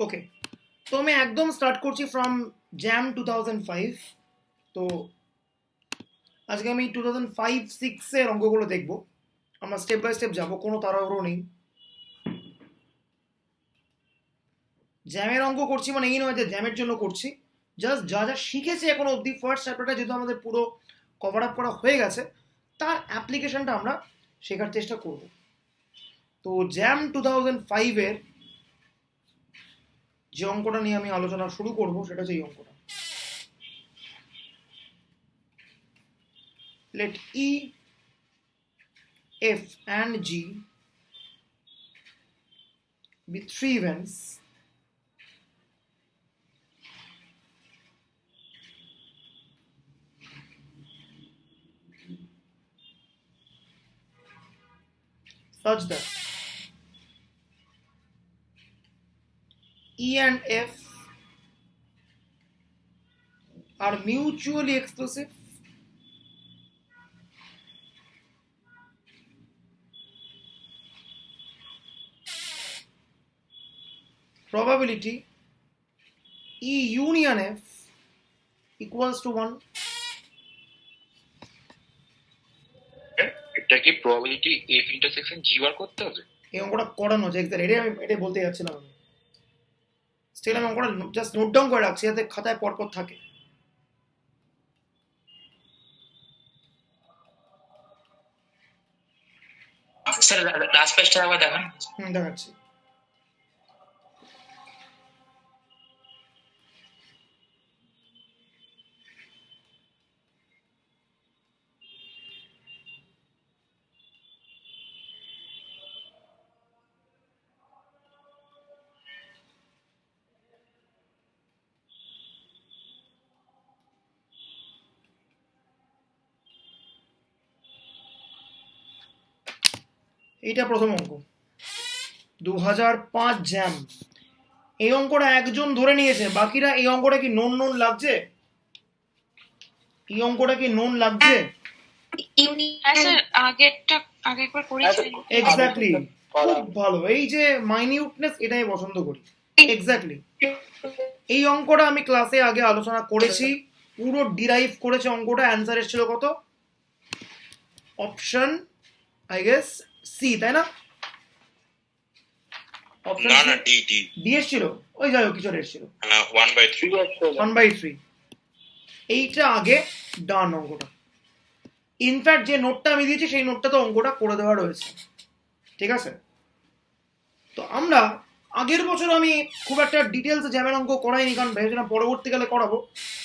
ওকে, তো আমি একদম স্টার্ট করছি ফ্রম জ্যাম 2005। তো আজকে আমি 2005-06 অঙ্কগুলো দেখবো। আমরা স্টেপ বাই স্টেপ যাবো, কোনো তাড়াহুড়ো নেই। জ্যামের অঙ্ক করছি মানে এই নয় যে জ্যামের জন্য করছি, জাস্ট যা যা শিখেছি এখনো অবধি ফার্স্ট চ্যাপ্টারটা যেহেতু আমাদের পুরো কভার আপ করা হয়ে গেছে, তার অ্যাপ্লিকেশনটা আমরা শেখার চেষ্টা করব। তো জ্যাম 2005-এর যে অঙ্কটা নিয়ে আমি আলোচনা শুরু করব সেটা হচ্ছে এই অঙ্কটা। Let E, F and G be three events such that E and F are mutually exclusive probability E union F equals to 1. এটা কি প্রবাবিলিটি এফ ইন্টারসেকশন জি বার করতে হবে? এই অঙ্কটা করানো যায় এক্স্যাক্ট, এটাই বলতে যাচ্ছিলাম আমি। স্টিল আমি অঙ্কটা জাস্ট নোট ডাউন করে রাখছি যাতে খাতায় পরপর থাকে। স্যার লাস্ট পেজটা আবার দেখান। দেখাচ্ছি। এইটা প্রথম অঙ্ক, 2005 জ্যাম। এই অঙ্কটা একজন ধরে নিয়েছে, বাকিরা এই অঙ্কটা কি নোন নোন লাগছে? এই অঙ্কটা কি নোন লাগছে? এক্স্যাক্টলি, খুব ভালো। এই যে মাইনিউটনেস, এটাই পছন্দ করি। এক্স্যাক্টলি, এই অঙ্কটা আমি ক্লাসে আগে আলোচনা করেছি, পুরো ডিরাইভ করেছে অঙ্কটা। অ্যান্সার এসেছিল কত? অপশন আই গেস সি, তাই না? অপশন না না ডি ডি ডি এসেছিল, ওই যাই হোক কিছু এসেছিল 1/3 1/3। এইটা আগে ডান অঙ্কটা। ইনফ্যাক্ট যে নোটটা আমি দিয়েছি সেই নোটটা তো অঙ্কটা করে দেওয়া রয়েছে, ঠিক আছে? তো আমরা আগের বছর আমি খুব একটা ডিটেলস জ্যামের অঙ্ক করাইনি, কারণ ভেবেছিলাম পরবর্তীকালে করাবো।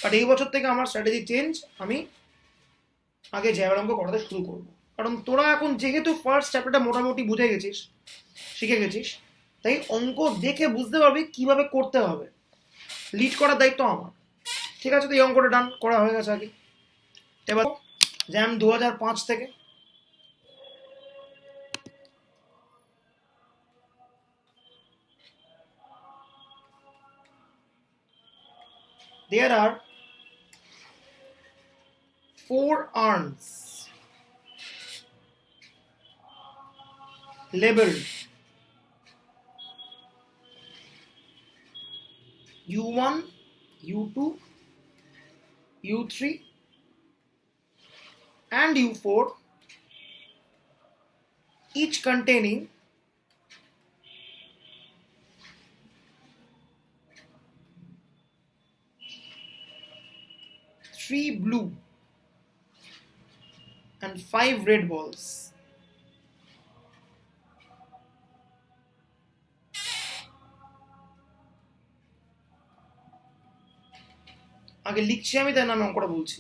বাট এই বছর থেকে আমার স্ট্র্যাটেজি চেঞ্জ, আমি আগে জ্যামের অঙ্ক করাতে শুরু করবো। কারণ তোরা এখন যেহেতু ফার্স্ট চ্যাপ্টারটা মোটামুটি বুঝে গেছিস, শিখে গেছিস, তাই অঙ্ক দেখে বুঝতে পারবি কিভাবে করতে হবে। লিড করার দায়িত্ব আমার, ঠিক আছে? তো এই অঙ্কটা ডান করা হয়ে গেছে আগে। এবার জ্যাম 2005 থেকে। There are 4 urns labeled U1, U2, U3 and U4, each containing 3 blue and 5 red balls. আগে লিখছি আমি, তাই না আমি অঙ্কটা বলছি।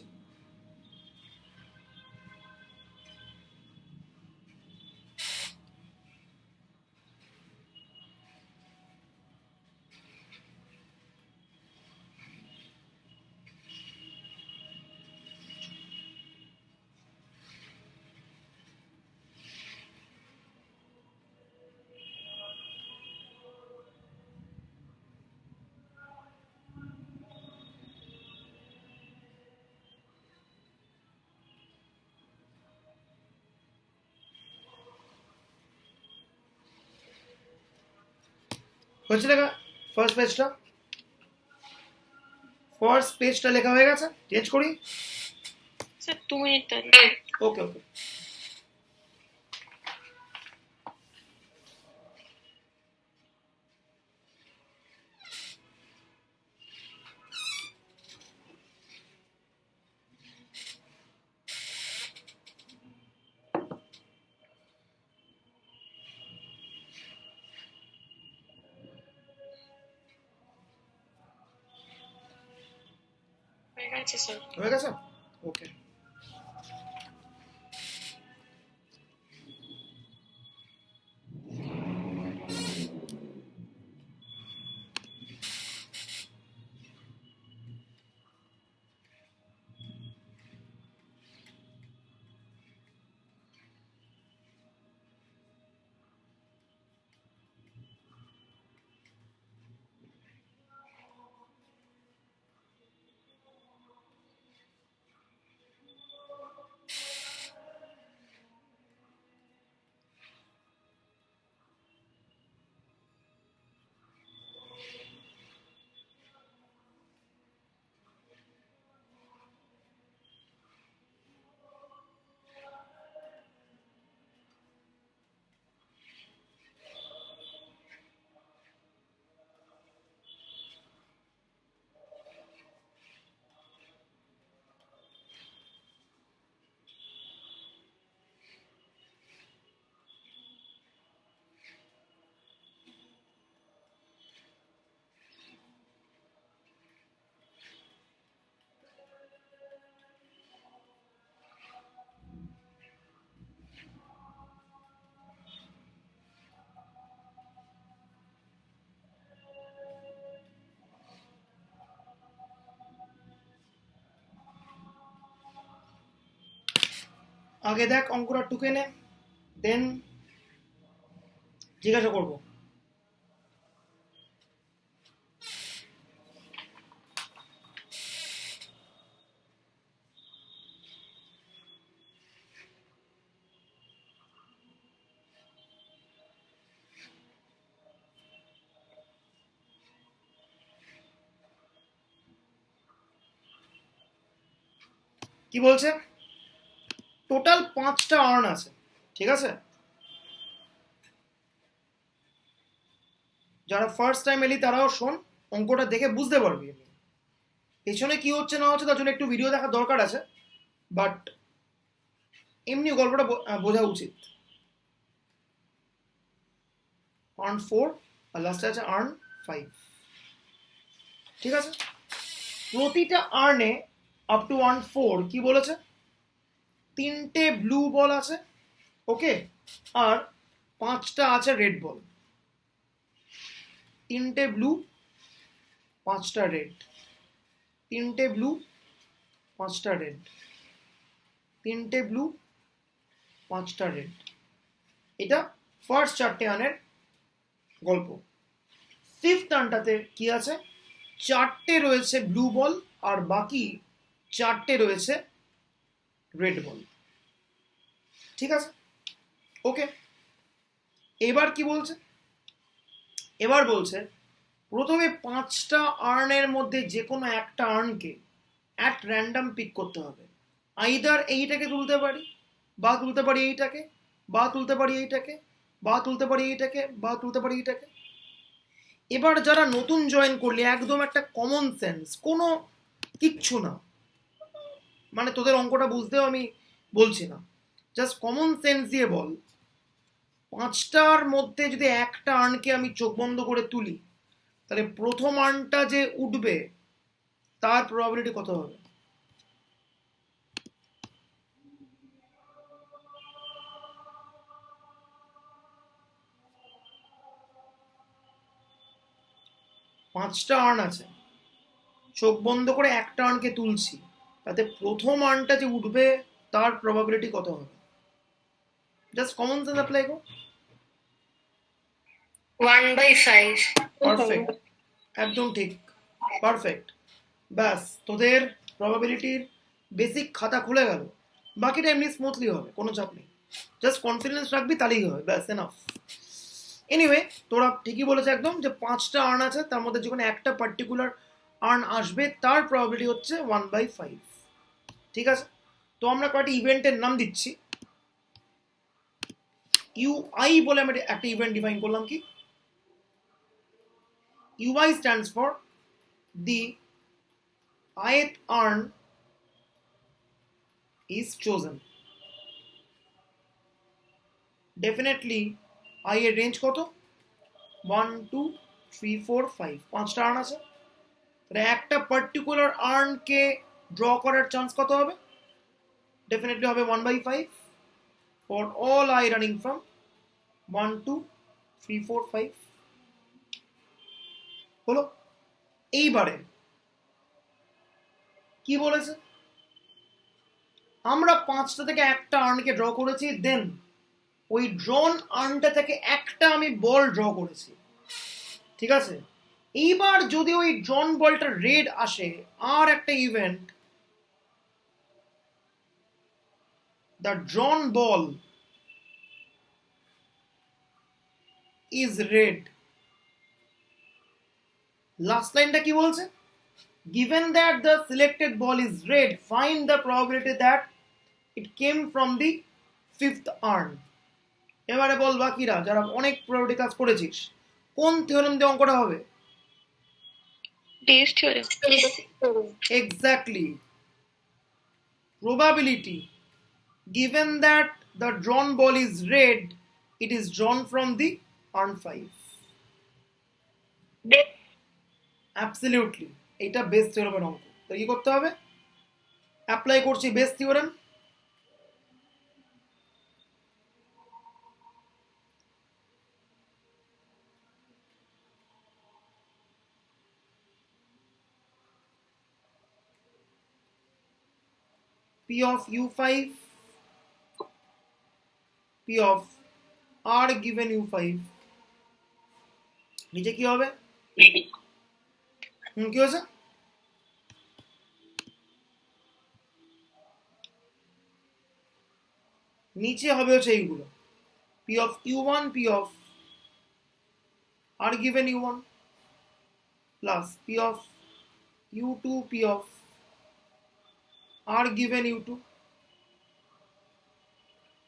হয়েছে দেখা? ফার্স্ট পেজটা লেখা হয়ে গেছে, চেঞ্জ করি। স্যার 2 মিনিট দাঁড়িয়ে। ওকে ওকে। হয়ে গেছে স্যার। হয়ে গেছে, ওকে। আগে দেখ অঙ্কটা টুকে নে, দেন জিজ্ঞাসা করবো। কি বলছে? টোটাল 5টা আর্ন আছে, ঠিক আছে? যারা ফার্স্ট টাইম এলি তারাও শোন, অঙ্কটা দেখে বুঝতে পারবি পেছনে কি হচ্ছে না হচ্ছে তার জন্য একটু ভিডিও দেখার দরকার আছে, বাট এমনি গল্পটা বোঝা উচিত। আর্ন 4 আর লাস্টে আছে আর্ন 5, ঠিক আছে? প্রতিটা আর্নে আপ টু আর্ন 4 কি বলেছে? 3টে ব্লু বল আছে, ওকে, আর 5টা আছে রেড বল। 3টে ব্লু, 5টা রেড, 3টে ব্লু, 5টা রেড, 3টে ব্লু, 5টা রেড। এটা ফার্স্ট 4টে আর্নের গল্প। ফিফথ আর্নটাতে কি আছে? 4টে রয়েছে ব্লু বল আর বাকি 4টে রয়েছে রেড বল, ঠিক আছে? ওকে, এবার কি বলছে? এবার বলছে প্রথমে 5টা আর্নের মধ্যে যে কোনো একটা আর্নকে অ্যাট র্যান্ডম পিক করতে হবে। আইদার এইটাকে তুলতে পারি, বা তুলতে পারি এইটাকে, বা তুলতে পারি এইটাকে, বা তুলতে পারি এইটাকে, বা তুলতে পারি এইটাকে। এবার যারা নতুন জয়েন করলে একদম একটা কমন সেন্স, কোনো কিচ্ছু না, মানে তোদের অঙ্কটা বুঝতেও আমি বলছি না, জাস্ট কমন সেন্স দিয়ে বল, 5টার মধ্যে যদি একটা আর্নকে আমি চোখ বন্ধ করে তুলি, তাহলে প্রথম আর্নটা যে উঠবে তার প্রবাবিলিটি কত হবে? পাঁচটা আর্ন আছে, চোখ বন্ধ করে একটা আর্নকে তুলছি, তাতে প্রথম আর্নটা যে উঠবে তার প্রবাবিলিটি কত হবে? জাস্ট কমন সেন্স অ্যাপ্লাই করো। 1/5। পারফেক্ট, একদম ঠিক, পারফেক্ট। ব্যাস, তোদের প্রবাবিলিটির বেসিক খাতা খুলে গেল। বাকিটা এমনি স্মুথলি হবে, কোনো চাপ নেই, জাস্ট কনফিডেন্স রাখবি তাহলেই হবে, ব্যাস এনাফ। এনিওয়ে তোরা ঠিকই বলেছে একদম, যে 5টা আর্ন আছে, তার মধ্যে যখন একটা পার্টিকুলার আর্ন আসবে তার প্রবাবিলিটি হচ্ছে 1/5। ঠিক আছে, তো আমরা কয়েকটা ইভেন্টের নাম দিচ্ছি। ইউআই বলে আমি একটা ইভেন্ট ডিফাইন করলাম। কি UI stands for the ith urn is chosen. Definitely I এর রেঞ্জ কত? 1 2 3 4 5, 5টা আর্ন আছে। তাহলে একটা পার্টিকুলার আর্নকে ড্র করার চান্স কত হবে? ডেফিনেটলি হবে 1/5 for all I running from 1 2 3 4 5। হলো? এইবারে কি বলেছে? আমরা 5টা থেকে একটা আর্নকে ড্র করেছি, দেন ওই ড্রন আর্নটা থেকে একটা আমি বল ড্র করেছি। ঠিক আছে, এইবার যদি ওই ড্রন বলটা রেড আসে, আর একটা event, the ড্রন ball is red. Last লাইনটা কি বলছে? given that the selected ball is red, find the probability that it came from the 5th urn. এবারে বল বাকিরা যারা অনেক প্রবাবিলিটি কাজ করেছিস, কোন থিওরেম দিয়ে অঙ্কটা হবে? Bayes theorem. Exactly. Probability. Given that the drawn ball is red, it is drawn from the urn 5. Absolutely. এটা বেস থিওরেমের অঙ্ক। তো কি করতে হবে? অ্যাপ্লাই করছি base theorem. P of u5, P of r given u5, নিচে কি হবে? কি হয়েছে? নিচে হবে হচ্ছে এইগুলো, P of u1, P of r given u1 plus P of u2, P of r given u2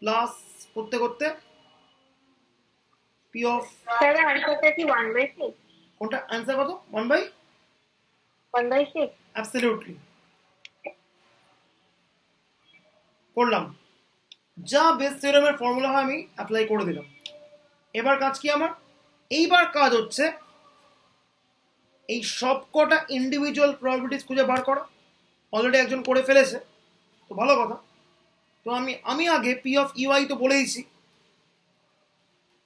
plus করতে করতে P of স্যার আনসারটা কি 1/6? কোনটা অ্যান্সার কত? 1/6? অ্যাবসলিউটলি করলাম। যা বেস থিওরেমের ফর্মুলা হয় আমি অ্যাপ্লাই করে দিলাম। এবার কাজ কি আমার? এইবার কাজ হচ্ছে এই সবকটা ইন্ডিভিজুয়াল প্রবাবিলিটিস খুঁজে বার করা। অলরেডি একজন করে ফেলেছে, তো ভালো কথা। তো আমি আগে পি অফ ইউআই তো বলেইছি,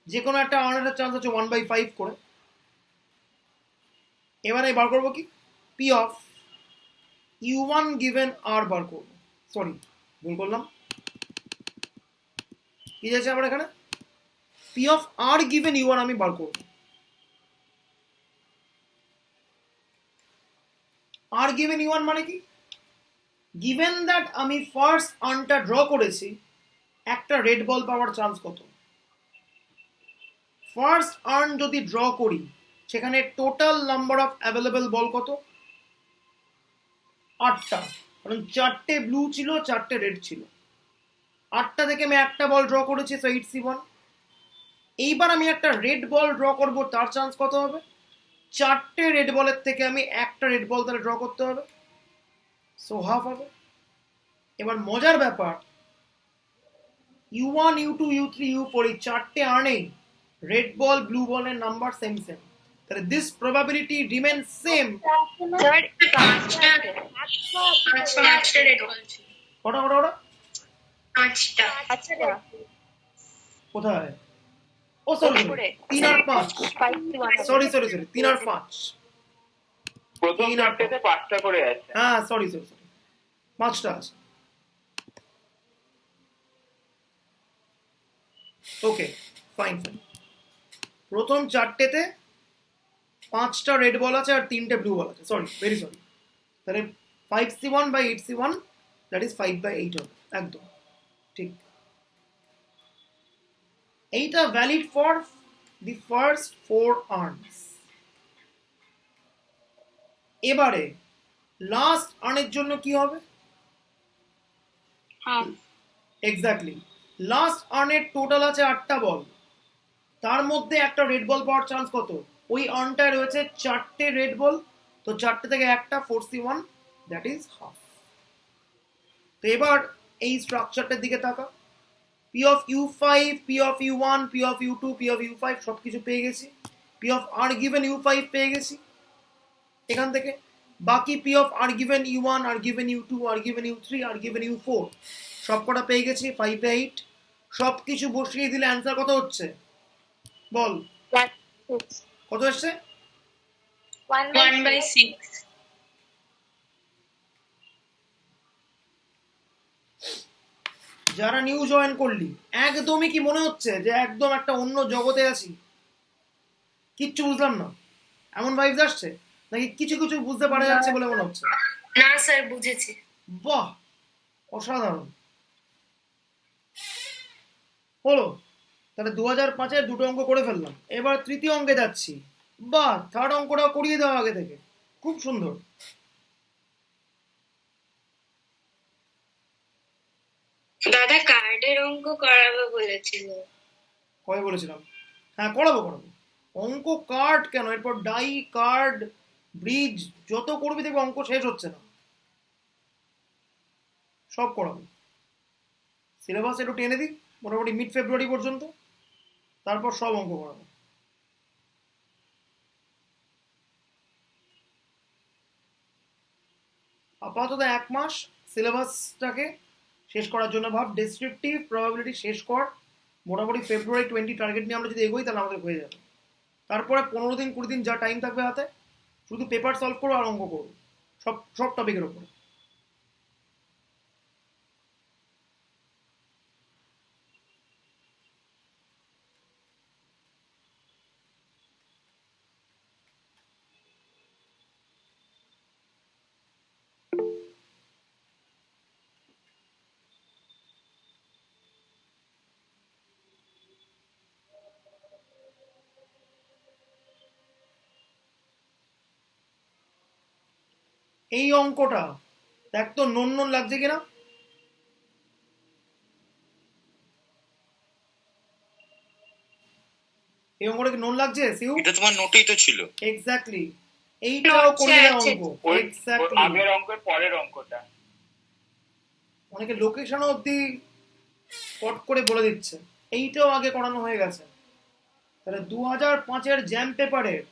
যে কোনো একটা আর্নের চান্স হচ্ছে 1/5 করে। এবার আমি বার করবো কি? পি অফ u1 গিভেন আর বার করবো। সরি, ভুল করলাম। কি যাচ্ছে আমার এখানে? P of R given u1 আমি বার করবো। আর গিভেন u1 মানে কি? গিভেন দ্যাট আমি ফার্স্ট আর্নটা ড্র করেছি, একটা রেড বল পাওয়ার চান্স কত? ফার্স্ট আর্ন যদি ড্র করি, সেখানে টোটাল নাম্বার অফ অ্যাভেলেবল বল কত? 8টা, কারণ 4টে ব্লু ছিল, 4টে রেড ছিল। 8টা থেকে আমি একটা বল ড্র করেছি, সো 8c1। এইবার আমি একটা রেড বল ড্র করব, তার চান্স কত হবে? 4টে রেড বলের থেকে আমি একটা রেড বল তাহলে ড্র করতে হবে, সো হাফ হবে। এবার মজার ব্যাপার, u1 u2 u3 u4 এই 4টে আর্নেই রেড বল ব্লু বলের নাম্বার সেম সেম, তাহলে this probability remain same. Sir পাঁচটা রেড বল ছিল। কটা কটা কটা? পাঁচটা। কোথায়? ও সরি, 3 আর 5। সরি সরি সরি, 3 আর 5। প্রথম চারটেতে 5টা করে আছে। হ্যাঁ সরি সরি সরি, 5টা আছে। Okay fine fine. প্রথম 4টেতে 5টা রেড বল আছে আর 3টে ব্লু বল আছে, সরি ভেরি সরি। তাহলে 5c1 by 8c1 that is 5/8 হবে, একদম ঠিক। এইটা valid for the first 4 earns. এবারে লাস্ট আর্নের জন্য কি হবে? হাফ। এক্স্যাক্টলি। লাস্ট আর্নের টোটাল আছে 8টা বল, তার মধ্যে একটা রেড বল পাওয়ার চান্স কত? ওই আর্নটায় রয়েছে 4টে রেড বল, তো 4টে থেকে একটা 4C1, দ্যাট ইজ হাফ। তো এবার এই স্ট্রাকচারটার দিকে তাকা। P of U five, P of U one, P of U two, P of U five সব কিছু পেয়ে গেছি। P of R given U five পেয়ে গেছি এখান থেকে। বাকি P of R given U one, R given U two, R given U three, R given U four সব কটা পেয়ে গেছি 5 8। সব কিছু বসিয়ে দিলে অ্যান্সার কত হচ্ছে বল? 1/6। কত এসছে? 1/6। যারা নিউ জয়েন করলি, একদমই কি মনে হচ্ছে যে একদম একটা অন্য জগতে আছি? কিচ্ছু বুঝলাম না এমন ভাইবস আসছে, নাকি কিছু কিছু বুঝতে পারা যাচ্ছে বলে মনে হচ্ছে? না স্যার, বুঝেছি। বাহ, অসাধারণ হলো। তাহলে 2005-এর দুটো অঙ্ক করে ফেললাম, এবার তৃতীয় অঙ্কে যাচ্ছি। বাহ, থার্ড অঙ্কটাও করিয়ে দেওয়া আগে থেকে, খুব সুন্দর। দাদা কার্ডের অঙ্ক করাবে বলেছিল। কবে বলেছিলাম? হ্যাঁ, করাবো করাবো। অঙ্ক কার্ড কেন, এরপর ডাই, কার্ড, ব্রিজ যত করবি দেখবি অঙ্ক শেষ হচ্ছে না, সব করাবো। সিলেবাস একটু টেনে দিই মোটামুটি মিড ফেব্রুয়ারি পর্যন্ত, তারপর সব অঙ্ক করাবো। আপাতত 1 মাস সিলেবাসটাকে শেষ করার জন্য ভাব। ডেসক্রিপটিভ প্রবাবিলিটি শেষ কর, মোটামুটি ফেব্রুয়ারি 20 টার্গেট নিয়ে আমরা যদি এগোই তাহলে আমাদের হয়ে যাবে। তারপরে 15 দিন 20 দিন যা টাইম থাকবে হাতে, শুধু পেপার সলভ করো আর অঙ্ক করো, সব সব টপিকের উপরে। এই অঙ্কটা দেখ তো নন নন লাগছে কিনা। এই অঙ্কটা কি নন লাগছে সিউ? এটা তোমার নোটেই তো ছিল। এক্স্যাক্টলি, এইটাও করিয়ে দেওয়া অঙ্ক। ওই এক্স্যাক্টলি, আগের অঙ্কের পরের অঙ্কটা। অনেকে লোকেশনও অব্দি স্পট করে বলে দিচ্ছে। এইটাও আগে করানো হয়ে গেছে। তাহলে 2005-এর জ্যাম পেপারের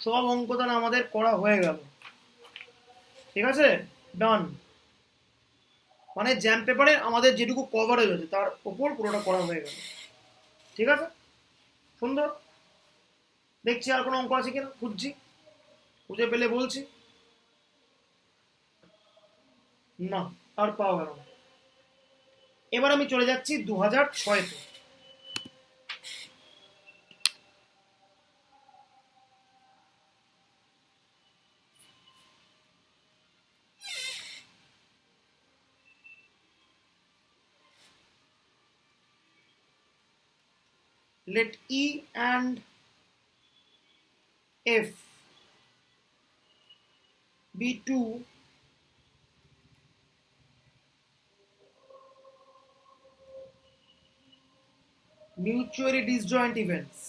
সব অঙ্ক তাহলে আমাদের করা হয়ে গেল। ঠিক আছে, ডান। মানে জ্যাম পেপারে আমাদের যেটুকু কভারেজ আছে তার ওপর পুরোটা করা হয়ে গেল। ঠিক আছে, সুন্দর। দেখছি আর কোনো অঙ্ক আছে কিনা, খুঁজছি, খুঁজে পেলে বলছি। না, আর পাওয়া গেল না। এবার আমি চলে যাচ্ছি 2006-তে। Let E and F be two mutually disjoint events.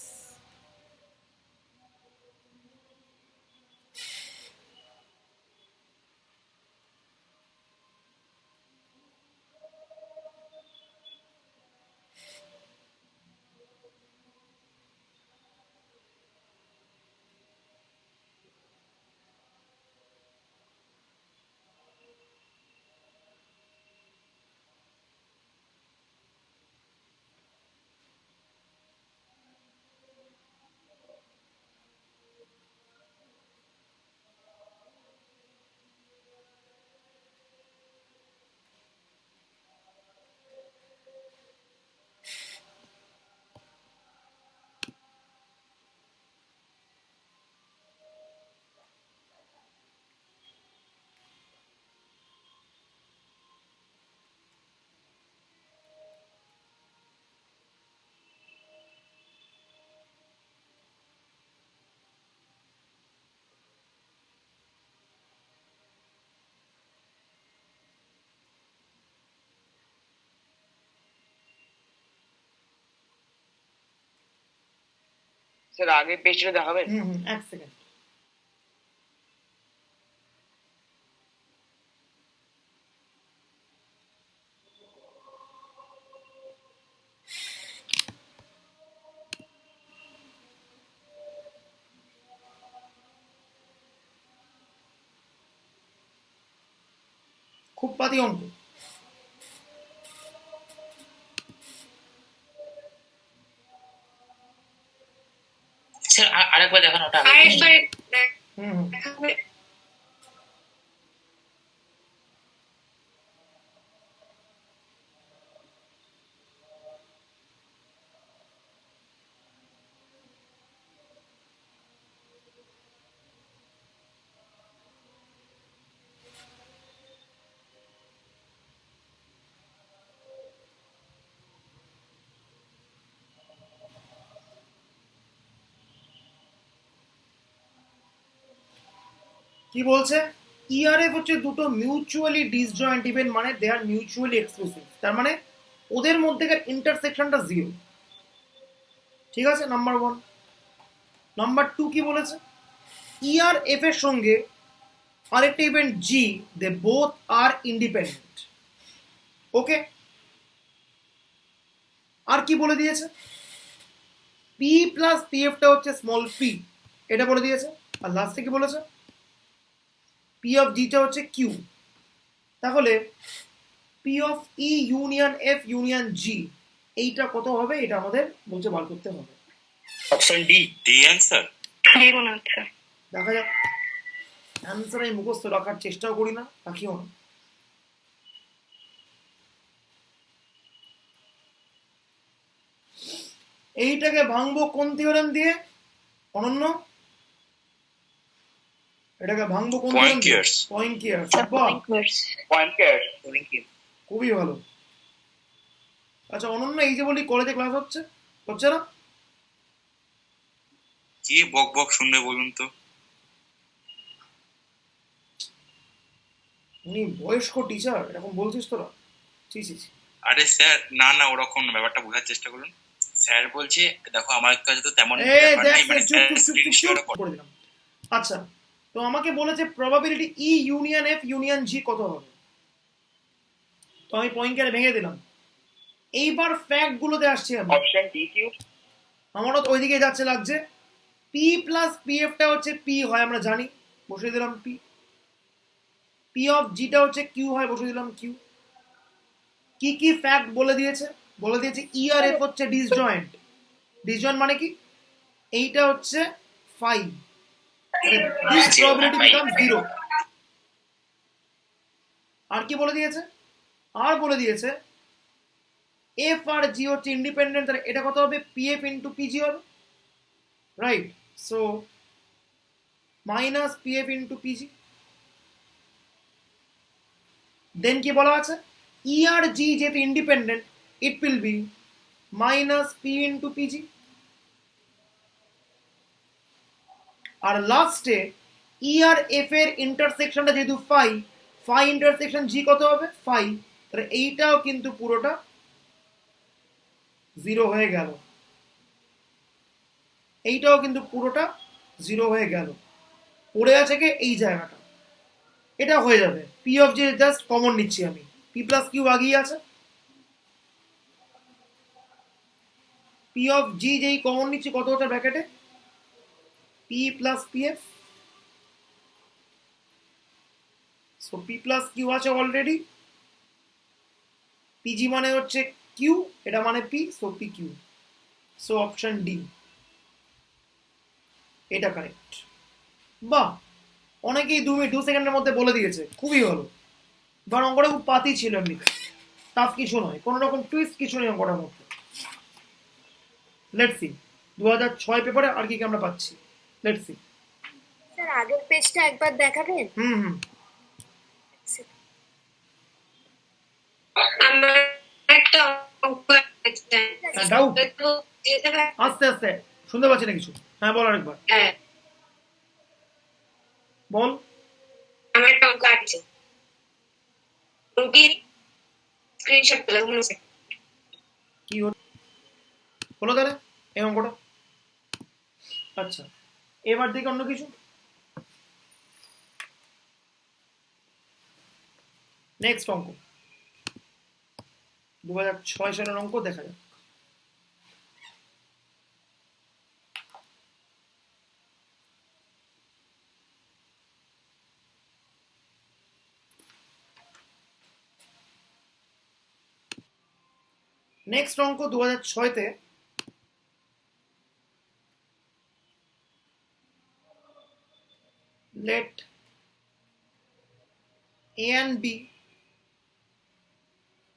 Sir আগে পেজটা দেখাবেন? এক সেকেন্ড। খুব পাতি অঙ্ক। স্যার আরেকবার দেখান ওটা আগে। আরেকবার হুম দেখাবে? কি বলছে? ইআরএফ হচ্ছে দুটো মিউচুয়ালি ডিসজয়েন্ট ইভেন্ট, মানে দে আর মিউচুয়ালি এক্সক্লুসিভ, তার মানে ওদের মধ্যেকার ইন্টারসেকশনটা জিরো। ঠিক আছে, নাম্বার ওয়ান। নাম্বার টু কি বলেছে? ইআরএফ এর সঙ্গে আরেকটা event G, they both are independent. Okay, আর কি বলে দিয়েছে? পি প্লাস পিএফটা হচ্ছে স্মল পি, এটা বলে দিয়েছে। আর লাস্টে কি বলেছে? পি অফ জিটা হচ্ছে কিউ। তাহলে P of E union F union G, এইটা কত হবে? এটা আমাদের বলছে বার করতে হবে। Option D D answer. দেখুন আচ্ছা দেখা যাক। অ্যান্সার আমি মুখস্থ রাখার চেষ্টাও করি না, রাখিও না। এইটাকে ভাঙবো কোন থিওরেম দিয়ে অনন্য? এটাকে ভাঙবো কোন থিওরেম দিয়ে? Pointiers. পয়েন্টিয়ার্স। Poincare. খুবই ভালো। আচ্ছা অনন্য, এই যে বলি কলেজে ক্লাস হচ্ছে, হচ্ছে না? কি বক বক শুনবে বলুন তো? উনি বয়স্ক টিচার, এরকম বলছিস তোরা? ছি ছি ছি। আরে স্যার না না, ওরকম না, ব্যাপারটা বোঝার চেষ্টা করুন। স্যার বলছে দেখো আমার কাছে তো তেমন এই ব্যাপার দেখ, নাই, মানে চুপ স্যার চুপ চুপ স্ক্রিন চুপ শেয়ারও চুপ করে দিলাম। আচ্ছা, তো আমাকে বলেছে প্রবাবিলিটি ই ইউনিয়ন এফ ইউনিয়ন জি কত হবে। তো আমি পয়েন্টকে ভেঙে দিলাম। এইবার ফ্যাক্ট গুলোতে আসছি আমি। Option D Q. আমারও তো ওইদিকে যাচ্ছে লাগছে। পি প্লাস পিএফটা হচ্ছে পি হয়, আমরা জানি, বসিয়ে দিলাম পি। পি অফ জিটা হচ্ছে কিউ হয়, বসিয়ে দিলাম কিউ। কি কি ফ্যাক্ট বলে দিয়েছে? বলে দিয়েছে ইআরএফ হচ্ছে ডিসজয়েন্ট। ডিসজয়েন্ট মানে কি? এইটা হচ্ছে 5, দিস প্রবাবিলিটি বিকাম 0। আর কি বলে দিয়েছে? আর বলে দিয়েছে এফ আর জি হচ্ছে ইন্ডিপেন্ডেন্ট, তাহলে এটা কত হবে? পিএফ ইন্টু পিজি হবে, right? So minus PF into PG. Then কি বলা আছে? ই আর জি যেহেতু independent, it will be minus P into PG. আর লাস্টে ই আর এফ এর ইন্টারসেকশনটা যেহেতু ফাই, ফাই ইন্টারসেকশন জি কত হবে? ফাই। তাহলে এইটাও কিন্তু পুরোটা জিরো হয়ে গেল। এইটাও কিন্তু পুরোটা জিরো হয়ে গেল। পড়ে আছে কি এই জায়গাটা? এটা হয়ে যাবে। P of G just common নিচ্ছি আমি, পি প্লাস কিউ আগেই আছে। পি অফ জি যেই কমন নিচ্ছি কত হচ্ছে ব্র্যাকেটে? P plus PF. So P plus Q আছে অলরেডি। পিজি মানে হচ্ছে কিউ, এটা মানে P, so P Q. So option D এটা কারেক্ট। বাহ, অনেকেই 2 সেকেন্ডের মধ্যে বলে দিয়েছে, খুবই ভালো। কারণ অঙ্কটা খুব পাতি ছিল, এমনিতে টাফ কিছু নয়, কোনো রকম টুইস্ট কিছু নেই অঙ্কটার মধ্যে। লেটস সি 2006 পেপারে আর কি কি আমরা পাচ্ছি। Let's see. স্যার আগের পেজটা একবার দেখাবেন? হুম। আমার একটা অঙ্ক আছে। ডাউট? তো যেতে পারে? আস্তে আস্তে, শুনতে পাচ্ছি না কিছু। হ্যাঁ বল আরেকবার, হ্যাঁ, বল। আমার একটা অঙ্ক আছে। রুটির স্ক্রিনশট তুলে হলো স্যার। কি হলো তাহলে এই অঙ্কটা? আচ্ছা, এবার দেখি অন্য কিছু। নেক্সট অঙ্ক, 2006 সালের অঙ্ক দেখা যাক। নেক্সট অঙ্ক 2006-তে let A and B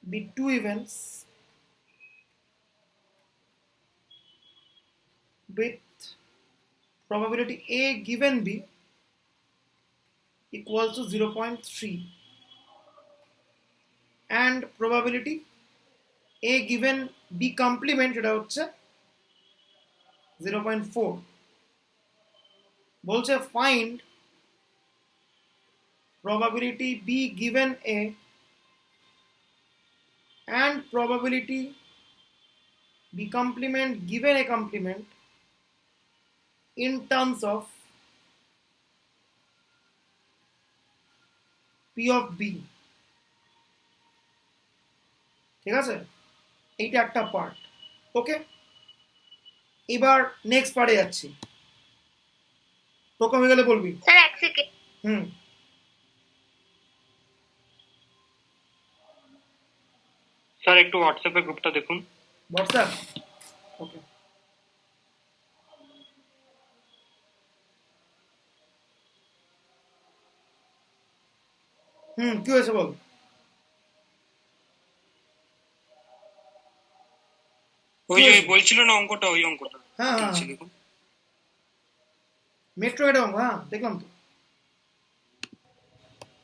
be two events with probability A given B equals to 0.3 and probability A given B complement এটা হচ্ছে 0.4। বলছে find probability B given A and probability B complement given A complement in terms of P of B। ঠিক আছে, এইটা একটা part. ওকে, এবার next পার্টে যাচ্ছি। তোকে হয়ে গেলে বলবি। স্যার এক সেকেন্ড। হুম, স্যার একটু হোয়াটসঅ্যাপে গ্রুপটা দেখুন। হোয়াটসঅ্যাপ, ওকে। কি হয়েছে বল। ওই যে বলছিল না অঙ্কটা, ওই অঙ্কটা হ্যাঁ হ্যাঁ, দিয়েছি দেখুন। মেট্রো এটা অঙ্ক, হ্যাঁ দেখলাম তো।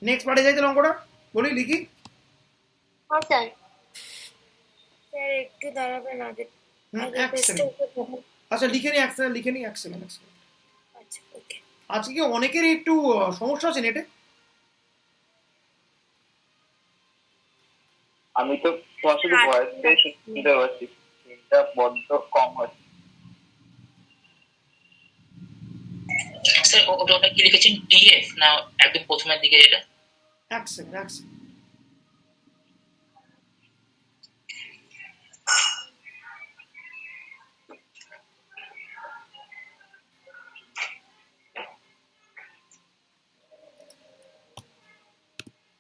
নেক্সট পার্টে যাই তাহলে, অঙ্কটা বলি লিখি। হ্যাঁ স্যার। স্যার একটু দাঁড়াবেন আগে। এক সেকেন্ড, আচ্ছা লিখে নি, এক সেকেন্ড লিখে নি, এক সেকেন্ড। আচ্ছা ওকে। আজকে কি অনেকেরই একটু সমস্যা আছে নেটে। আমি তো তোমার শুধু ভয়েসটাই শুনতে পাচ্ছি, এটা বড্ড কম হচ্ছে। স্যার ওটা কি লিখেছেন টিএফ না একদম প্রথমের দিকে যেটা? এক সেকেন্ড, এক সেকেন্ড।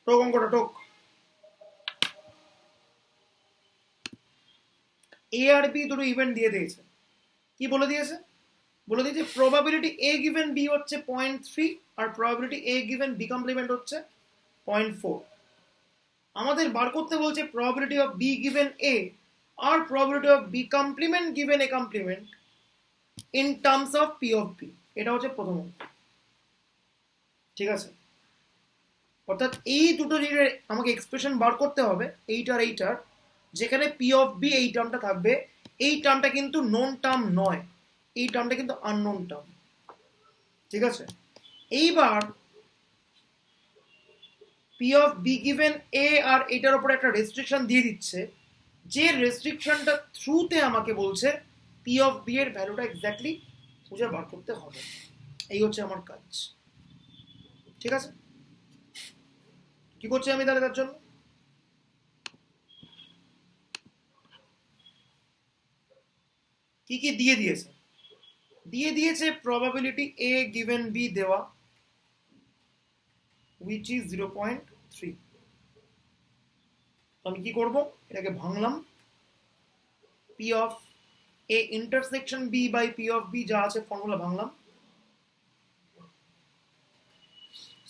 টোক অঙ্কটা টোক। এ আর বি দুটো ইভেন্ট দিয়ে দিয়েছে। কি বলে দিয়েছে? বলে দিয়েছে প্রবাবিলিটি এ গিভেন বি হচ্ছে 0.3 আর probability A given B complement হচ্ছে 0.4। আমাদের বার করতে বলছে probability of B given A আর probability of B complement given A complement in terms of P of B. এটা হচ্ছে প্রথম অঙ্ক। ঠিক আছে, অর্থাৎ এই দুটো জিনিসের আমাকে এক্সপ্রেশন বার করতে হবে, এইটার এইটার, যেখানে পি অফ বি এই টার্মটা থাকবে। এই টার্মটা কিন্তু নোন টার্ম নয়, এই টার্মটা কিন্তু আননোন টার্ম। ঠিক আছে, এইবার P of B given A আর এটার উপরে একটা রেস্ট্রিকশন দিয়ে দিচ্ছে, যে রেস্ট্রিকশনটা থ্রুতে আমাকে বলছে পি অফ বি এর ভ্যালুটা এক্স্যাক্টলি খুঁজে বার করতে হবে। এই হচ্ছে আমার কাজ। ঠিক আছে, কি করছি আমি তাহলে তার জন্য? কি কি দিয়ে দিয়েছে? দিয়ে দিয়েছে প্রবাবিলিটি এ গিভেন বি দেওয়া, which is 0.3। আমি কি করব, এটাকে ভাঙলাম। P of A intersection B by P of B যা আছে ফর্মুলা ভাঙলাম।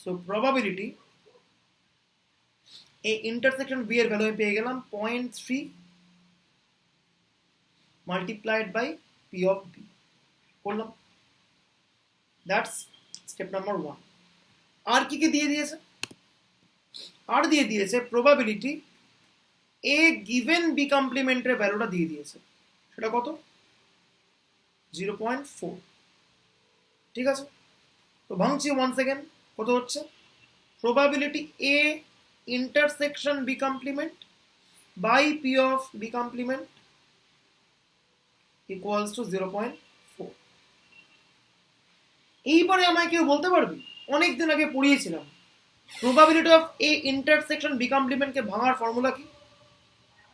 So probability A intersection B এর ভ্যালু আমি পেয়ে গেলাম 0.3 multiplied by P of B করলাম। That's step number 1। আর কি কি দিয়ে দিয়েছে? আর দিয়ে দিয়েছে প্রবাবিলিটি এ গিভেন বি কমপ্লিমেন্টের ভ্যালুটা দিয়ে দিয়েছে। সেটা কত? 0.4। ঠিক আছে, তো ভাঙছি ওয়ান সেকেন্ড। কত হচ্ছে? Probability A intersection B complement by P of B complement equals to 0.4। এইবারে আমায় কেউ বলতে পারবি, অনেকদিন আগে পড়িয়েছিলাম, probability of A intersection B কমপ্লিমেন্টকে ভাঙার ফর্মুলা কি?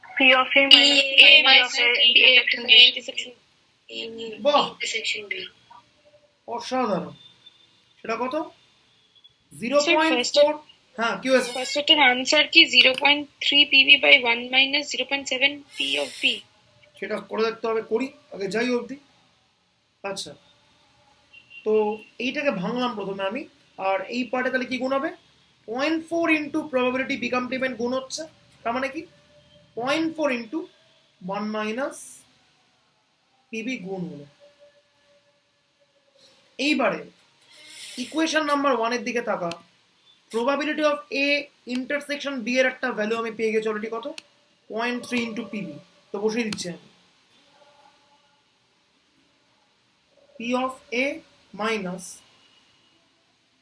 P of A minus P of A intersection বাহ, intersection B. অসাধারণ। সেটা কত? Sir, 0.4। হ্যাঁ, কি হয়েছে? first এটার আনসার কি 0.3 PV by 1 minus 0.7 P of B? সেটা করে দেখতে হবে, করি আগে যাই অবধি। আচ্ছা, তো এইটাকে ভাঙলাম প্রথমে আমি, আর এই পার্টে তাহলে কি গুণ হবে? 0.4 ইন্টু প্রবাবিলিটি বি কমপ্লিমেন্ট গুণ হচ্ছে, তার মানে কি 0.4 ইন্টু 1 মাইনাস পিবি গুণ হলো। এইবারে ইকুয়েশন নাম্বার 1 এর দিকে তাকা, probability of A intersection B এর একটা ভ্যালু আমি পেয়ে গেছি অলরেডি, কত? 0.3 ইন্টু পিবি। তো বসিয়ে দিচ্ছি আমি, P of A minus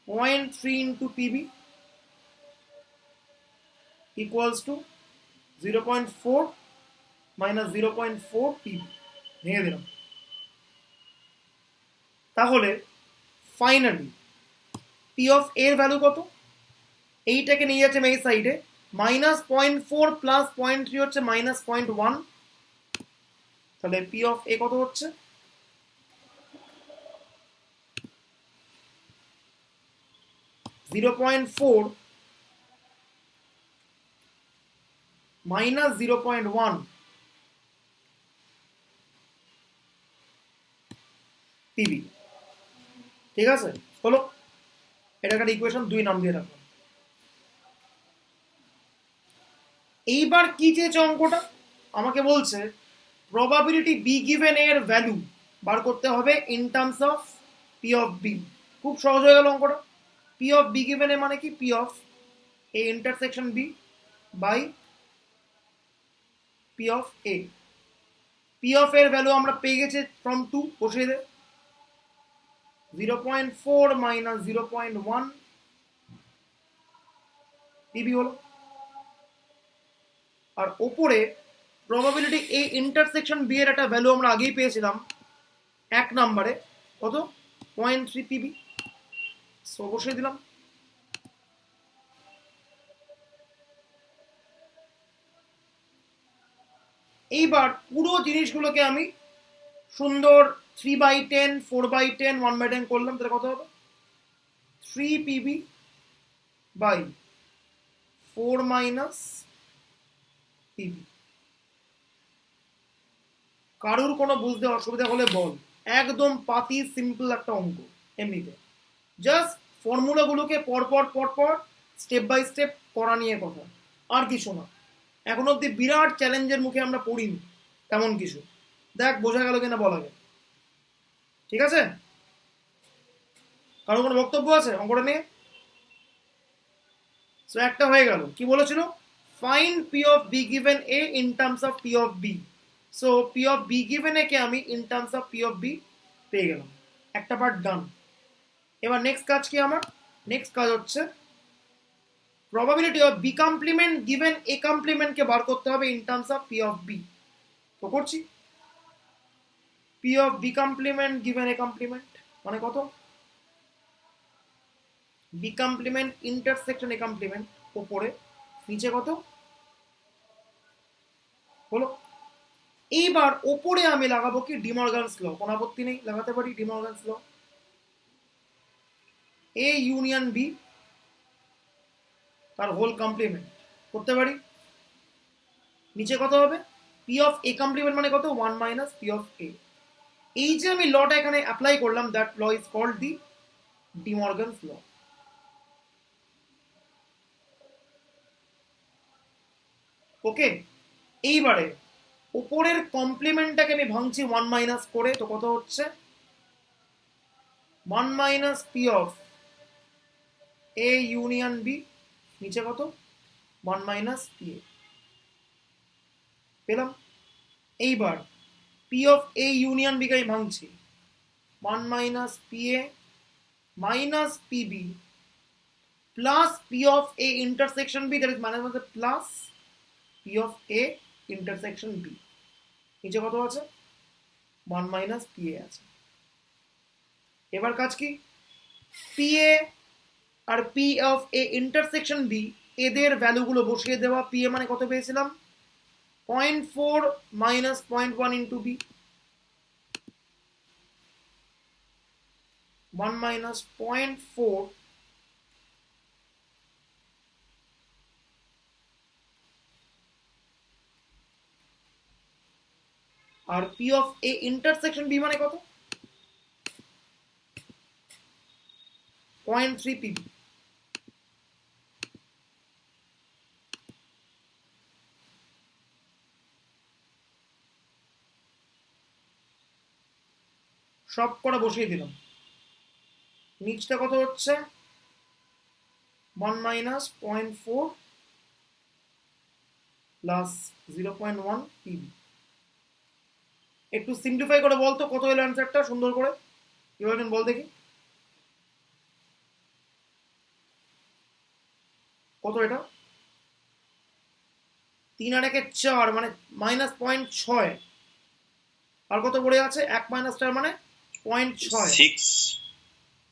0.3 into PB equals to 0.4 minus 0.4 PB. ভেঙে দিলাম। তাহলে ফাইনালি পি অফ এর ভ্যালু কত? এইটাকে নিয়ে যাচ্ছে এই সাইডে, মাইনাস 0.4 প্লাস 0.3 হচ্ছে মাইনাস 0.1। তাহলে পি অফ এ কত হচ্ছে? 0.4 মাইনাস 0.1 পিবি। ঠিক আছে, হলো। এটাকে ইকুয়েশন 2 নাম দিয়ে রাখলাম। এইবার কি চেয়েছে অঙ্কটা? আমাকে বলছে প্রবাবিলিটি বি গিভেন এর ভ্যালু বার করতে হবে in terms of P of B. খুব সহজ হয়ে গেল অঙ্কটা। P of B given A মানে কি? P of A intersection B by P of A. P of এর ভ্যালু আমরা পেয়ে গেছি ফ্রম 2, বসিয়ে দে। 0.4 মাইনাস 0.1 পিবি হলো। আর ওপরে প্রবাবিলিটি এ ইন্টারসেকশন বি এর একটা ভ্যালু আমরা আগেই পেয়েছিলাম 1 নম্বরে, কত? 0.3 পিবি। সো বসিয়ে দিলাম। এইবার পুরো জিনিসগুলোকে আমি সুন্দর 3/10, 4/10, 1/10 করলাম, তাহলে কত হবে? 3 পিবি বাই 4 মাইনাস পিবি। কারুর কোনো বুঝতে অসুবিধা হলে বল, একদম পাতি সিম্পল একটা অঙ্ক। এমনিতে জাস্ট ফর্মুলাগুলোকে পরপর পরপর স্টেপ বাই স্টেপ করা নিয়ে কথা, আর কিছু না। এখন অব্দি বিরাট চ্যালেঞ্জের মুখে আমরা পড়িনি তেমন কিছু। দেখ বোঝা গেল কিনা বলা যায়। ঠিক আছে, কারো কোনো বক্তব্য আছে অঙ্কটা নিয়ে? সো একটা হয়ে গেল। কি বলেছিল? Find P of B given A in terms of P of B. So P of B given A কে আমি in terms of P of B পেয়ে গেলাম। একটা পার্ট ডান। এবার নেক্সট কাজ কি আমার? নেক্সট কাজ হচ্ছে probability of B complement given A complement কে বার করতে হবে in terms of P of B. তো করছি। P of B complement given A complement মানে কত? B complement intersection A complement, উপরে, নিচে কত হলো। এইবার ওপরে আমি লাগাবো কি? De Morgan's law. কোনো আপত্তি নেই, লাগাতে পারি De Morgan's law. A union B তার হোল কমপ্লিমেন্ট করতে পারি। নিচে কত হবে? পি অফ এ কমপ্লিমেন্ট মানে কত? 1 মাইনাস পি অফ এ। এই যে আমি লটা এখানে অ্যাপ্লাই করলাম, that law is called the De Morgan's law. Okay, এইবারে উপরের কমপ্লিমেন্টটাকে আমি ভাঙছি 1 মাইনাস করে, তো কত হচ্ছে? 1 minus P of A union B, নিচে কত? 1 মাইনাস পি এ পেলাম। এইবার P of A union B কে আমি ভাঙছি 1 minus P A minus P B plus P of A intersection B, that is minus মানে plus P of A intersection B. নিচে কত আছে? 1 মাইনাস পি এ আছে। এবার কাজ কি? পি এ আর P of A intersection B, এদের ভ্যালুগুলো বসিয়ে দেওয়া। পি এ মানে কত পেয়েছিলাম, 0.4 মাইনাস 0.1 ইন্টু বি, 1 মাইনাস 0.4 আর P of A intersection B মানে কত, 0.3 পিবি। সব করা বসিয়ে দিলাম। নিচটা কত হচ্ছে, 1 মাইনাস 0.4 প্লাস 0.1 পিবি। একটু সিম্পলিফাই করে বলতো কত এলো অ্যান্সারটা, সুন্দর করে কি বলবেন বল দেখি, কত এটা, 3 আর 1 4 মানে মাইনাস 0.6, আর কত পড়ে আছে, 1 মাইনাস 4 মানে 0.6,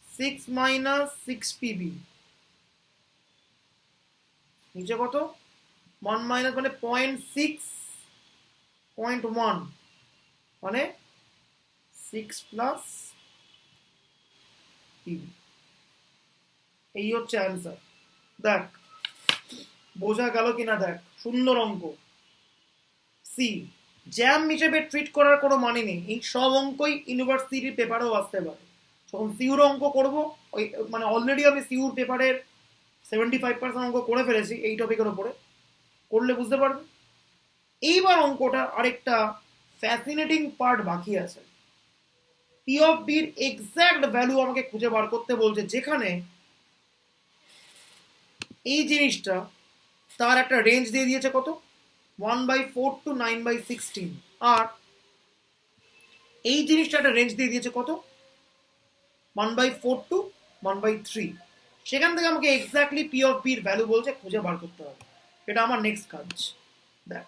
6 মাইনাস 6 পিবি, নিচে কত, 1 মাইনাস মানে 0.6, 0.1 মানে 6 প্লাস পিবি। এই হচ্ছে অ্যান্সার। দেখ বোঝা গেল কিনা দেখ, সুন্দর অঙ্ক। সি, জ্যাম হিসেবে ট্রিট করার কোনো মানে নেই, এই সব অঙ্কই ইউনিভার্সিটির পেপারেও আসতে পারে। যখন সিউর অঙ্ক করব, ওই মানে অলরেডি আমি সিউর পেপারের 75% অঙ্ক করে ফেলেছি এই টপিকের ওপরে, করলে বুঝতে পারবে। এইবার অঙ্কটা আরেকটা ফ্যাসিনেটিং পার্ট বাকি আছে। পি অফ বির এক্স্যাক্ট ভ্যালু আমাকে খুঁজে বার করতে বলছে, যেখানে এই জিনিসটা তার একটা রেঞ্জ দিয়ে দিয়েছে কত, 1/4 টু 9/16, আর এই জিনিসটা একটা রেঞ্জ দিয়ে দিয়েছে কত, 1/4 টু 1/3। সেখান থেকে আমাকে এক্স্যাক্টলি পি অফ বির ভ্যালু বলছে, খুঁজে বার করতে হবে। এটা আমার নেক্সট কাজ। দেখ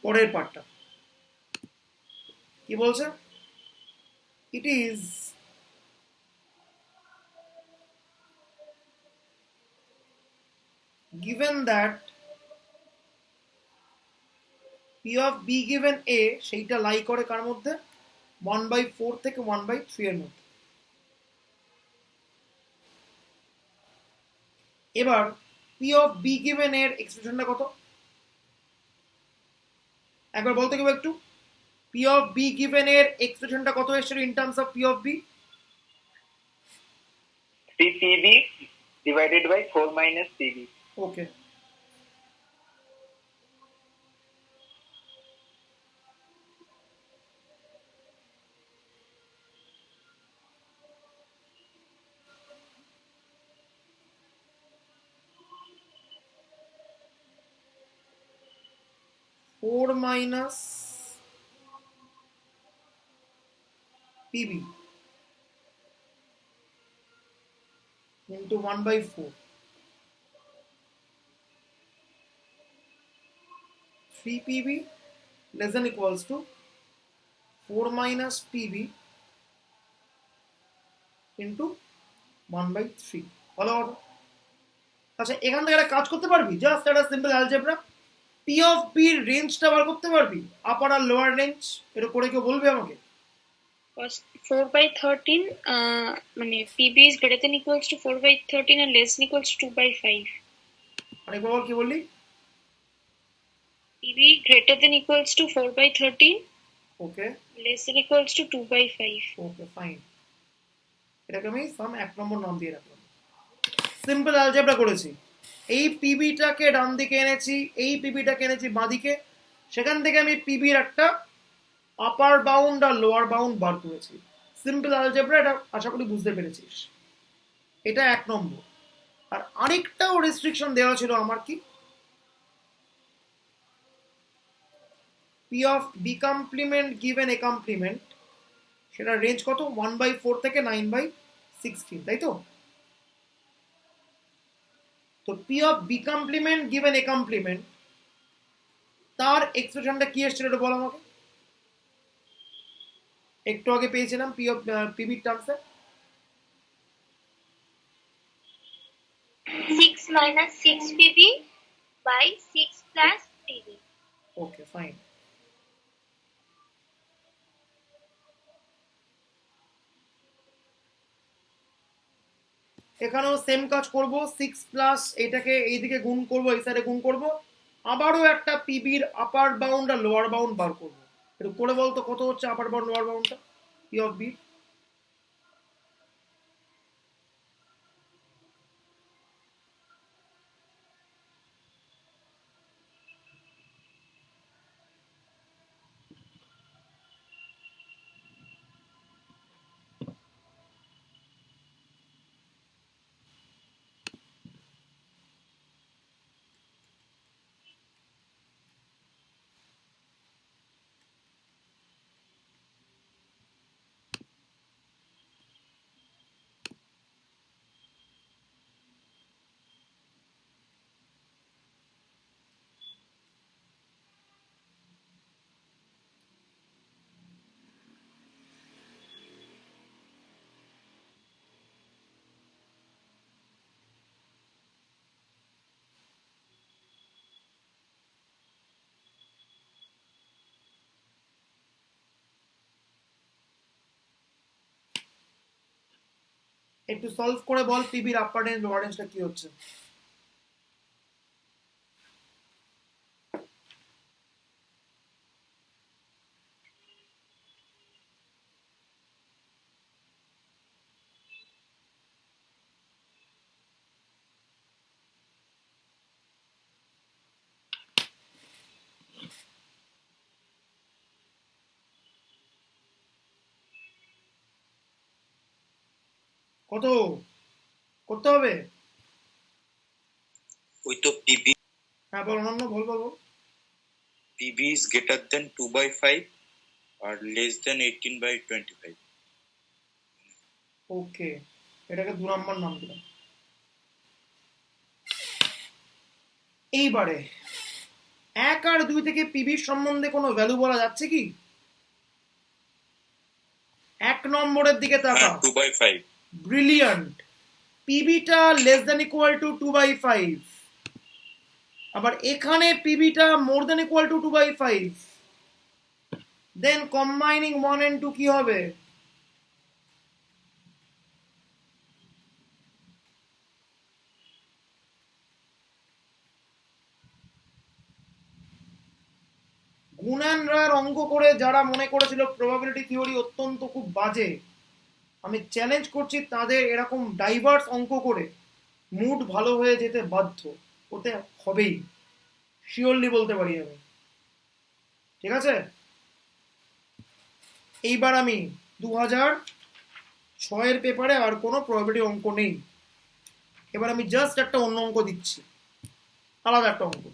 পরের পার্টটা কি বলছে, it is given that p of b given a সেইটা লাই করে কার মধ্যে, 1/4 থেকে 1/3 এর মধ্যে। এবার p of b given এর এক্সপ্রেশনটা কত, একবার বলতে কেউ একটু, p of b given এর এক্সপ্রেশনটা কত এসেছিল in terms of p of b, 3pb divided by 4 minus pb. Okay, four minus PB into 1/4, 3pb less than equals to 4 minus pb into 1/3। ভালো কথা। আচ্ছা এখান থেকে একটা কাজ করতে পারবি, জাস্ট একটা simple algebra, P of B এর রেঞ্জটা বার করতে পারবি, আপার আর লোয়ার রেঞ্জ, এটা করে কেউ বলবে আমাকে। 4/13 মানে PB is greater than equals to 4/13 and less than equals to 2/5. আরেকবার বল, কি বললি? PB greater than equals to 4/13, okay less than equals to 2/5. Okay fine, এটাকে আমি সাম 1 নম্বর নাম দিয়ে রাখলাম। সিম্পল অ্যালজেব্রা করেছি, এই পিবিটাকে ডান দিকে এনেছি, এই পিবিটাকে এনেছি বাঁ দিকে, সেখান থেকে আমি পিবির একটা আপার বাউন্ড আর লোয়ার বাউন্ড বার করেছি। সিম্পল অ্যালজেব্রা, এটা আশা করি বুঝতে পেরেছিস। এটা 1 নম্বর। আর আরেকটাও রেস্ট্রিকশন দেওয়া ছিল আমার, কি, P of B complement given A complement সেটা রেঞ্জ কত 1/4 থেকে 9/16, তাই তো? তো P of B complement given A complement, তার এক্সপ্রেশনটা কি এসেছিল এটা বলো আমাকে। একটু আগে পেয়েছিলাম পি অফ পিবির টার্মসে 6 minus 6 PB by 6 plus PB. Okay fine. এখানেও সেম কাজ করব, 6 প্লাস এটাকে এইদিকে গুণ করব, এই সাইডে গুণ করব, আবারও একটা পিবির আপার বাউন্ড আর লোয়ার বাউন্ড বার করব। একটু করে বলতো কত হচ্ছে আপার বাউন্ড লোয়ার বাউন্ডটা পি অফ বি। একটু সলভ করে বল পিবির আপার রেঞ্জ লোয়ার রেঞ্জটা কি হচ্ছে। কত করতে হবে? ওই তো পিবি হ্যাঁ বল অনন্য, বল বল বল। পিবি ইজ গ্রেটার দেন 2/5 আর লেস দেন 18/25। ওকে, এটাকে 2 নম্বর নাম দিলাম। এইবারে 1 আর 2 থেকে পিবির সম্বন্ধে কোনো ভ্যালু বলা যাচ্ছে কি? 1 নম্বরের দিকে তাকা, 2/5। ব্রিলিয়ান্ট। পিবিটা লেস দ্যান ইকুয়াল টু 2/5, আবার এখানে পিবিটা more than equal to 2/5, then combining 1 and 2 কি হবে? গুণানরার অঙ্ক করে যারা মনে করেছিল প্রবাবিলিটি থিওরি অত্যন্ত খুব বাজে, আমি চ্যালেঞ্জ করছি তাদের এরকম ডাইভার্স অঙ্ক করে মুড ভালো হয়ে যেতে বাধ্য, ওতে হবেই, শিওরলি বলতে পারি আমি। ঠিক আছে, এইবার আমি 2006-এর পেপারে আর কোনো প্রবাবিলিটি অঙ্ক নেই, এবার আমি জাস্ট একটা অন্য অঙ্ক দিচ্ছি, আলাদা একটা অঙ্ক।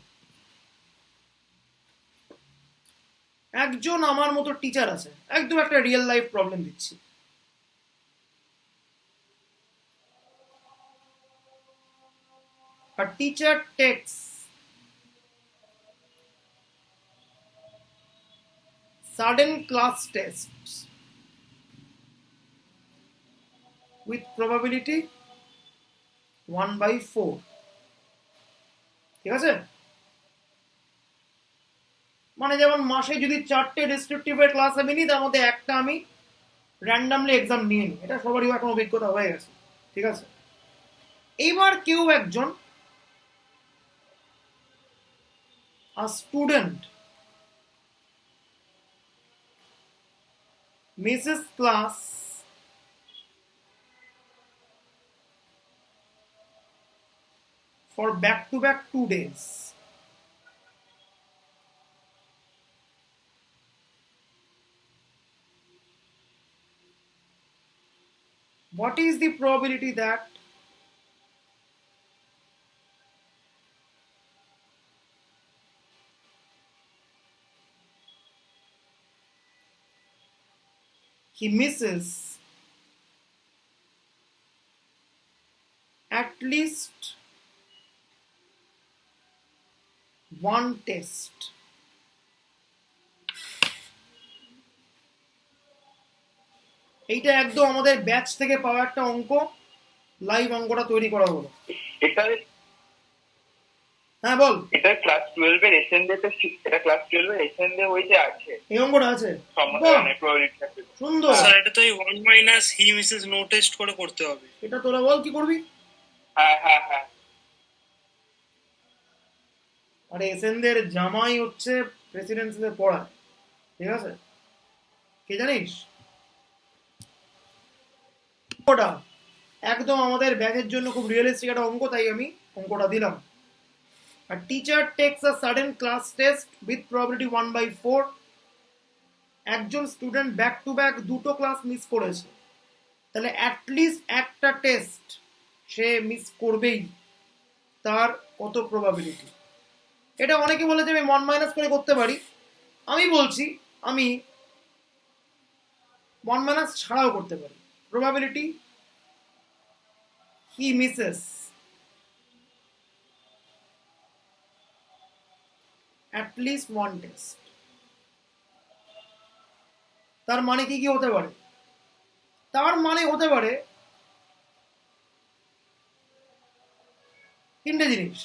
একজন আমার মতো টিচার আছে, একদম একটা রিয়েল লাইফ প্রবলেম দিচ্ছি। A teacher takes sudden class tests with probability 1/4, ঠিক আছে? মানে যেমন মাসে যদি 4টে ডেসক্রিপটিভের ক্লাস আমি নিই, তার মধ্যে একটা আমি র্যান্ডামলি এক্সাম নিয়ে নিই, এটা সবারই এখন অভিজ্ঞতা হয়ে গেছে। ঠিক আছে, এইবার কেউ একজন student misses class for back-to-back 2 days. What is the probability that he misses at least one test. এইটা একদম আমাদের ব্যাচ থেকে পাওয়া একটা অঙ্ক, লাইভ অঙ্কটা তৈরি করা হলো। এটা হ্যাঁ বল। এটা ক্লাস 12 এর এসএনডে এটা ক্লাস 12 এর এসএনডে হইতে আছে, এই অঙ্কটা আছে, সমাধানের প্রবাবিলিটি আছে। সুন্দর। স্যার এটা তো এই 1 মাইনাস হি মিসেস নো টেস্ট করে করতে হবে। এটা তোরা বল কি করবি। হ্যাঁ হ্যাঁ হ্যাঁ, আরে এসএনদের জামাই হচ্ছে প্রেসিডেন্সিতে পড়ায়, ঠিক আছে, কে জানিস। অঙ্কটা একদম আমাদের ব্যাচের জন্য খুব রিয়েলিস্টিক একটা অঙ্ক, তাই আমি অঙ্কটা দিলাম। A teacher takes a sudden class test with probability 1/4. একজন স্টুডেন্ট ব্যাক টু ব্যাক দুটো ক্লাস মিস করেছে, তাহলে অ্যাটলিস্ট একটা টেস্ট সে মিস করবেই, তার কত প্রবাবিলিটি। এটা অনেকে বলে যে আমি 1 মাইনাস করে করতে পারি, আমি বলছি আমি 1 মাইনাস ছাড়াও করতে পারি। Probability he Mrs at least one test, তার মানে কি কি হতে পারে, তার মানে হতে পারে তিনটে জিনিস।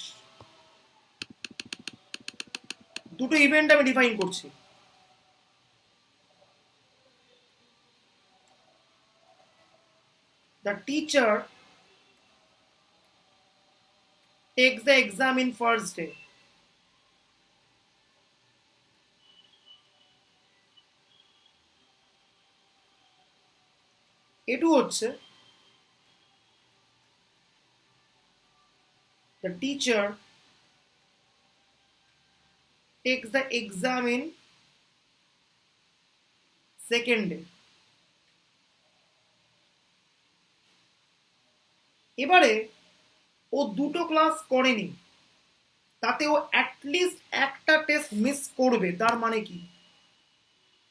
দুটো ইভেন্ট আমি ডিফাইন করছি। The teacher takes the exam in first day. এটু হচ্ছে the teacher takes the exam in second day. এবারে ও দুটো ক্লাস করেনি, তাতে ও অ্যাটলিস্ট একটা টেস্ট মিস করবে, তার মানে কি,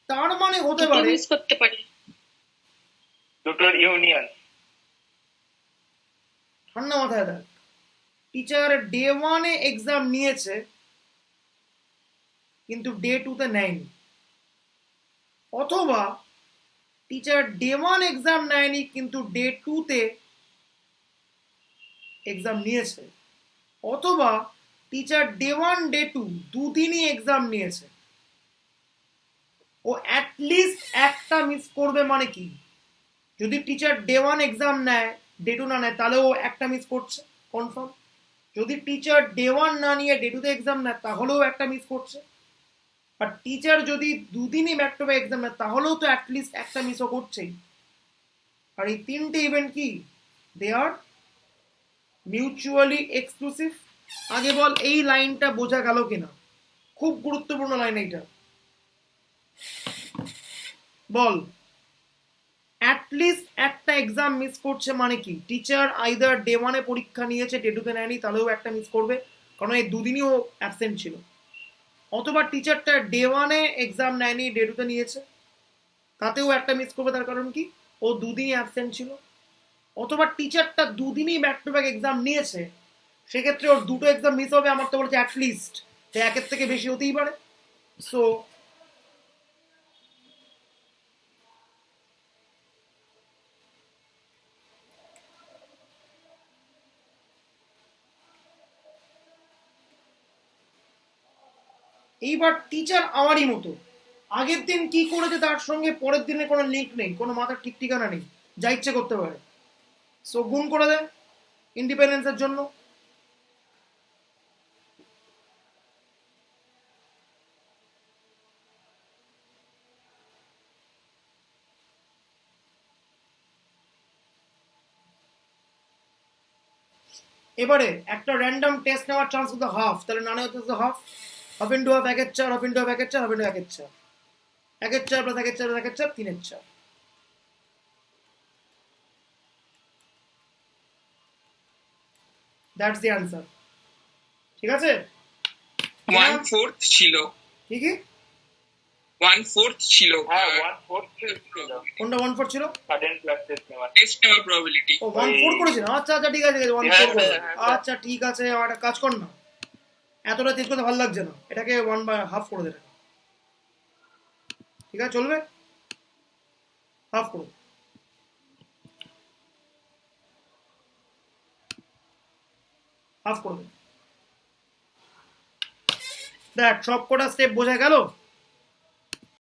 তার মানে হতে পারে মিস করতে পারে দুটোর ইউনিয়ন। ঠান্ডা মাথায় দেখ, টিচার ডে 1 এ এক্সাম নিয়েছে কিন্তু ডে 2 তে নেয়নি, অথবা টিচার ডে 1 এক্সাম নেয়নি কিন্তু ডে 2 তে এক্সাম নিয়েছে, অথবা টিচার ডে 1 ডে 2 দুদিনই এক্সাম নিয়েছে। ও অ্যাটলিস্ট একটা মিস করবে মানে কি, যদি টিচার ডে 1 এক্সাম নেয় ডে 2 না নেয় তাহলে ও একটা মিস করছে কনফার্ম। যদি টিচার ডে 1 না নিয়ে ডে 2 তে এক্সাম নেয় তাহলেও একটা মিস করছে। আর টিচার যদি দুদিনই ব্যাক টু ব্যাক এক্সাম নেয় তাহলেও তো অ্যাটলিস্ট একটা মিসও করছেই। আর এই তিনটে ইভেন্ট কি, দে আর মিউচুয়ালি এক্সক্লুসিভ। আগে বল এই লাইনটা বোঝা গেল কিনা, খুব গুরুত্বপূর্ণ লাইন এইটা, বল। অ্যাটলিস্ট একটা এক্সাম মিস করছে মানে কি, টিচার আইদার ডে 1 এ পরীক্ষা নিয়েছে ডে 2 তে নেয়নি তাহলেও একটা মিস করবে কারণ এই দুদিনই ও অ্যাবসেন্ট ছিল, অথবা টিচারটা ডে 1 এ এক্সাম নেয়নি ডে 2 তে নিয়েছে তাতেও একটা মিস করবে, তার কারণ কি ও দুদিনই অ্যাবসেন্ট ছিল, অথবা টিচারটা দুদিনই ব্যাক টু ব্যাক এক্সাম নিয়েছে সেক্ষেত্রে ওর দুটো এক্সাম মিস হবে, আমার তো বলছে অ্যাটলিস্ট, সে একের থেকে বেশি হতেই পারে। সো এইবার টিচার আমারই মতো, আগের দিন কি করেছে তার সঙ্গে পরের দিনে কোনো লিঙ্ক নেই, কোনো মাথার ঠিক ঠিকানা নেই, যা ইচ্ছে করতে পারে। সো গুণ করে দেয় ইন্ডিপেন্ডেন্সের জন্য। এবারে একটা র্যান্ডম টেস্ট নেওয়ার চান্স হতো হাফ, তাহলে না হতো half, half into half 1/4, half into half 1/4, half into 1/4, 1/4 plus 1/4 plus 1/4 3/4। That's the answer, ঠিক আছে। 1/4 ছিল, কি কি 1/4 ছিল হ্যাঁ 1/4 ছিল কোনটা 1/4 ছিল? সাডেন ক্লাস টেস্ট নেওয়ার। টেস্ট নেওয়ার প্রবাবিলিটি। ও 1/4 করেছিল, আচ্ছা আচ্ছা ঠিক আছে ঠিক আছে 1/4 হ্যাঁ, করেছিল। হ্যাঁ, হ্যাঁ। আচ্ছা ঠিক আছে, আমার একটা কাজ কর না, এতটা তেজ করতে ভালো লাগছে না, এটাকে 1/2 করে দে এটাকে। ঠিক আছে চলবে, হাফ করো। হাফ করে দে। দেখ সব কটা স্টেপ বোঝা গেল।